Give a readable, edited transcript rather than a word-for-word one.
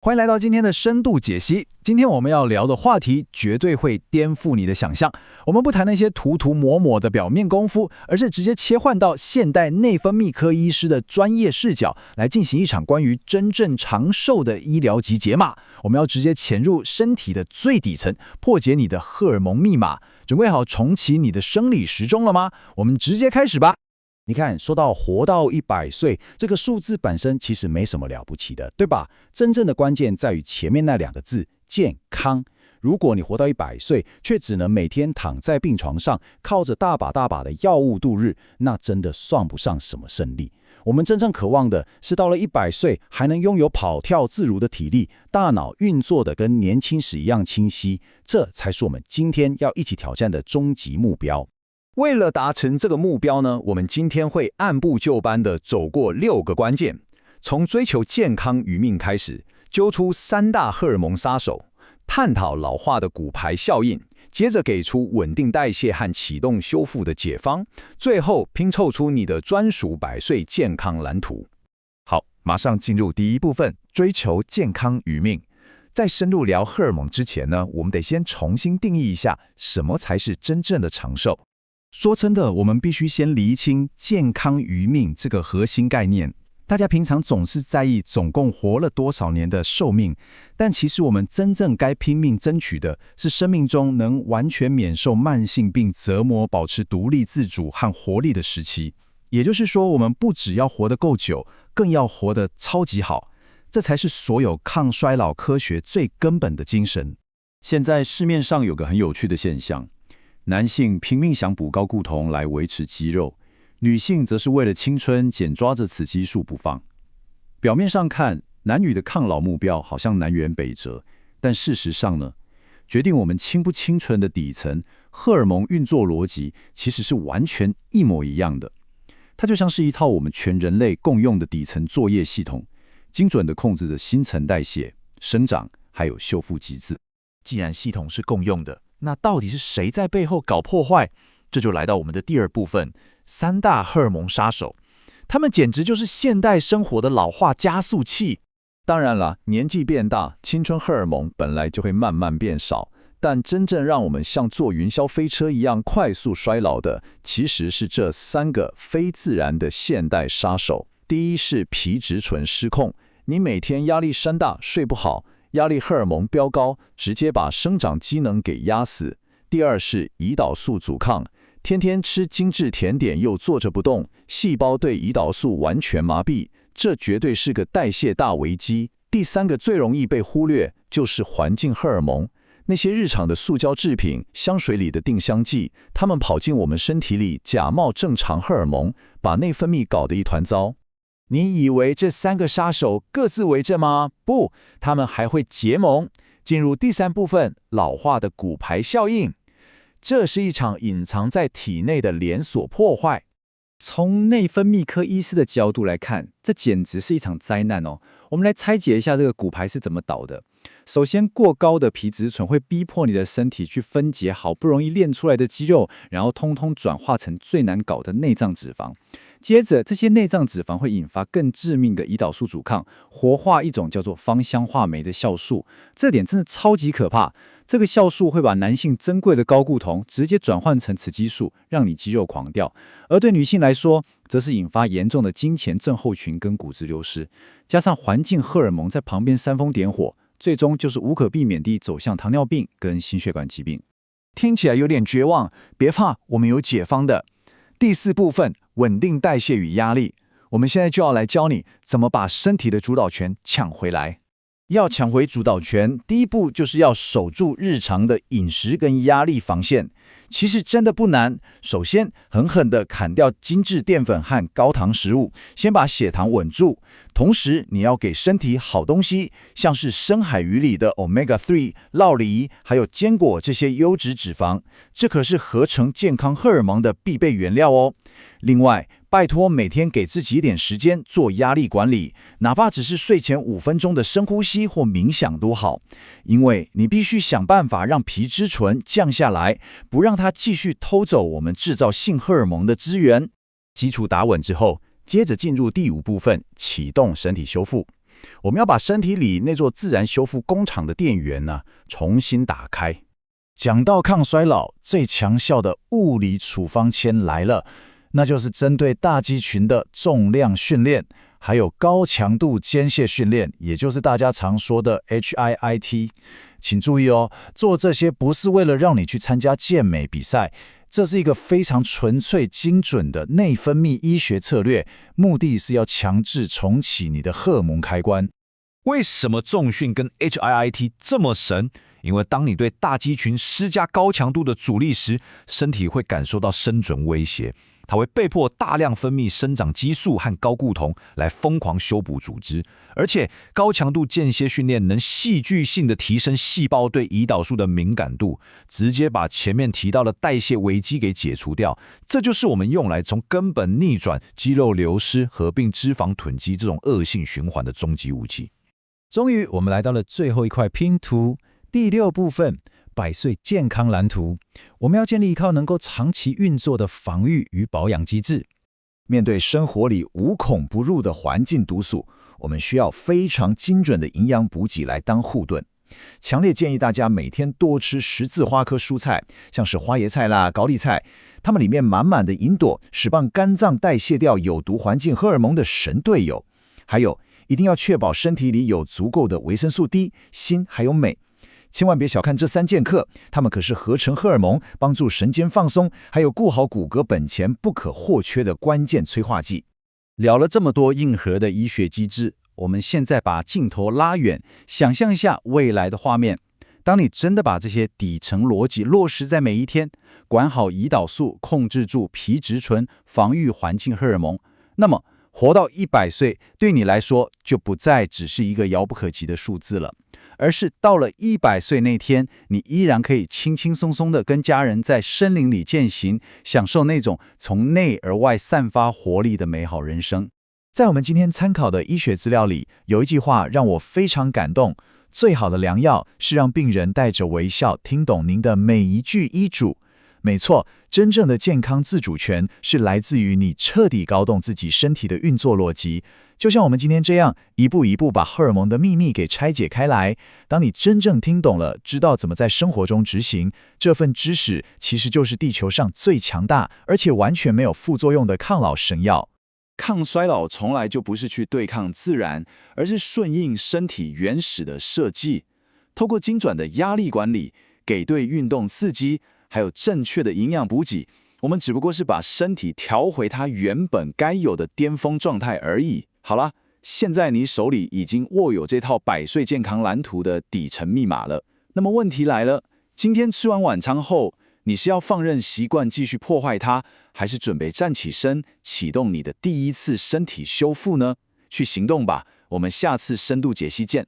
欢迎来到今天的深度解析。今天我们要聊的话题绝对会颠覆你的想象。我们不谈那些涂涂抹抹的表面功夫，而是直接切换到现代内分泌科医师的专业视角，来进行一场关于真正长寿的医疗级解码。我们要直接潜入身体的最底层，破解你的荷尔蒙密码。准备好重启你的生理时钟了吗？我们直接开始吧。你看，说到活到100岁，这个数字本身其实没什么了不起的，对吧？真正的关键在于前面那2个字——健康。如果你活到100岁，却只能每天躺在病床上，靠着大把的药物度日，那真的算不上什么胜利。我们真正渴望的是，到了100岁，还能拥有跑跳自如的体力，大脑运作的跟年轻时一样清晰，这才是我们今天要一起挑战的终极目标。为了达成这个目标呢，我们今天会按部就班地走过6个关键，从追求健康余命开始，揪出3大荷尔蒙杀手，探讨老化的骨牌效应，接着给出稳定代谢和启动修复的解方，最后拼凑出你的专属100岁健康蓝图。好，马上进入第一部分，追求健康余命。在深入聊荷尔蒙之前呢，我们得先重新定义一下，什么才是真正的长寿。说真的，我们必须先厘清健康余命这个核心概念。大家平常总是在意总共活了多少年的寿命，但其实我们真正该拼命争取的是生命中能完全免受慢性病折磨，保持独立自主和活力的时期。也就是说，我们不只要活得够久，更要活得超级好，这才是所有抗衰老科学最根本的精神。现在市面上有个很有趣的现象，男性拼命想补睾固酮来维持肌肉，女性则是为了青春紧抓着雌激素不放。表面上看，男女的抗老目标好像南辕北辙，但事实上呢，决定我们清不清纯的底层荷尔蒙运作逻辑其实是完全一模一样的。它就像是一套我们全人类共用的底层作业系统，精准地控制着新陈代谢、生长还有修复机制。既然系统是共用的，那到底是谁在背后搞破坏？这就来到我们的第2部分，3大荷尔蒙杀手。他们简直就是现代生活的老化加速器。当然了，年纪变大，青春荷尔蒙本来就会慢慢变少，但真正让我们像坐云霄飞车一样快速衰老的，其实是这3个非自然的现代杀手。第一是皮质醇失控，你每天压力山大，睡不好，压力荷尔蒙飙高，直接把生长机能给压死。第2是胰岛素阻抗，天天吃精致甜点又坐着不动，细胞对胰岛素完全麻痹，这绝对是个代谢大危机。第3个最容易被忽略，就是环境荷尔蒙。那些日常的塑胶制品、香水里的定香剂，它们跑进我们身体里，假冒正常荷尔蒙，把内分泌搞得一团糟。你以为这3个杀手各自为政吗？不，他们还会结盟。进入第3部分，老化的骨牌效应。这是一场隐藏在体内的连锁破坏。从内分泌科医师的角度来看，这简直是一场灾难哦。我们来拆解一下这个骨牌是怎么倒的。首先，过高的皮质醇会逼迫你的身体去分解好不容易练出来的肌肉，然后通通转化成最难搞的内脏脂肪。接着，这些内脏脂肪会引发更致命的胰岛素阻抗，活化一种叫做芳香化酶的酵素。这点真的超级可怕。这个酵素会把男性珍贵的睾固酮直接转换成雌激素，让你肌肉狂掉。而对女性来说，则是引发严重的经前症候群跟骨质流失。加上环境荷尔蒙在旁边煽风点火，最终就是无可避免地走向糖尿病跟心血管疾病。听起来有点绝望，别怕，我们有解方的。第4部分，稳定代谢与压力。我们现在就要来教你怎么把身体的主导权抢回来。要抢回主导权，第一步就是要守住日常的饮食跟压力防线。其实真的不难，首先狠狠地砍掉精致淀粉和高糖食物，先把血糖稳住。同时，你要给身体好东西，像是深海鱼里的 Omega-3、酪梨，还有坚果这些优质脂肪，这可是合成健康荷尔蒙的必备原料哦。另外，拜托每天给自己一点时间做压力管理，哪怕只是睡前5分钟的深呼吸或冥想都好，因为你必须想办法让皮质醇降下来，不让它继续偷走我们制造性荷尔蒙的资源。基础打稳之后，接着进入第5部分，启动身体修复。我们要把身体里那座自然修复工厂的电源呢，重新打开。讲到抗衰老，最强效的物理处方签来了，那就是针对大肌群的重量训练，还有高强度间歇训练，也就是大家常说的 HIIT。请注意哦，做这些不是为了让你去参加健美比赛，这是一个非常纯粹精准的内分泌医学策略，目的是要强制重启你的荷尔蒙开关。为什么重训跟 HIIT 这么神？因为当你对大肌群施加高强度的阻力时，身体会感受到生存威胁，它会被迫大量分泌生长激素和睾固酮来疯狂修补组织，而且高强度间歇训练能戏剧性的提升细胞对胰岛素的敏感度，直接把前面提到的代谢危机给解除掉。这就是我们用来从根本逆转肌肉流失合并脂肪囤积这种恶性循环的终极武器。终于，我们来到了最后一块拼图，第6部分，100岁健康蓝图。我们要建立一套能够长期运作的防御与保养机制。面对生活里无孔不入的环境毒素，我们需要非常精准的营养补给来当护盾。强烈建议大家每天多吃十字花科蔬菜，像是花椰菜啦、高丽菜，它们里面满满的吲哚是帮肝脏代谢掉有毒环境荷尔蒙的神队友。还有，一定要确保身体里有足够的维生素 D、锌还有镁。千万别小看这3剑客，它们可是合成荷尔蒙、帮助神经放松，还有顾好骨骼本钱不可或缺的关键催化剂。聊了这么多硬核的医学机制，我们现在把镜头拉远，想象一下未来的画面。当你真的把这些底层逻辑落实在每一天，管好胰岛素，控制住皮质醇，防御环境荷尔蒙，那么活到100岁对你来说就不再只是一个遥不可及的数字了，而是到了100岁那天，你依然可以轻轻松松地跟家人在森林里健行，享受那种从内而外散发活力的美好人生。在我们今天参考的医学资料里，有一句话让我非常感动：最好的良药是让病人带着微笑听懂您的每一句医嘱。没错，真正的健康自主权是来自于你彻底搞懂自己身体的运作逻辑，就像我们今天这样，一步一步把荷尔蒙的秘密给拆解开来。当你真正听懂了，知道怎么在生活中执行，这份知识其实就是地球上最强大，而且完全没有副作用的抗老神药。抗衰老从来就不是去对抗自然，而是顺应身体原始的设计。透过精准的压力管理，给对运动刺激，还有正确的营养补给，我们只不过是把身体调回它原本该有的巅峰状态而已。好啦，现在你手里已经握有这套100岁健康蓝图的底层密码了。那么问题来了，今天吃完晚餐后，你是要放任习惯继续破坏它，还是准备站起身，启动你的第一次身体修复呢？去行动吧，我们下次深度解析见。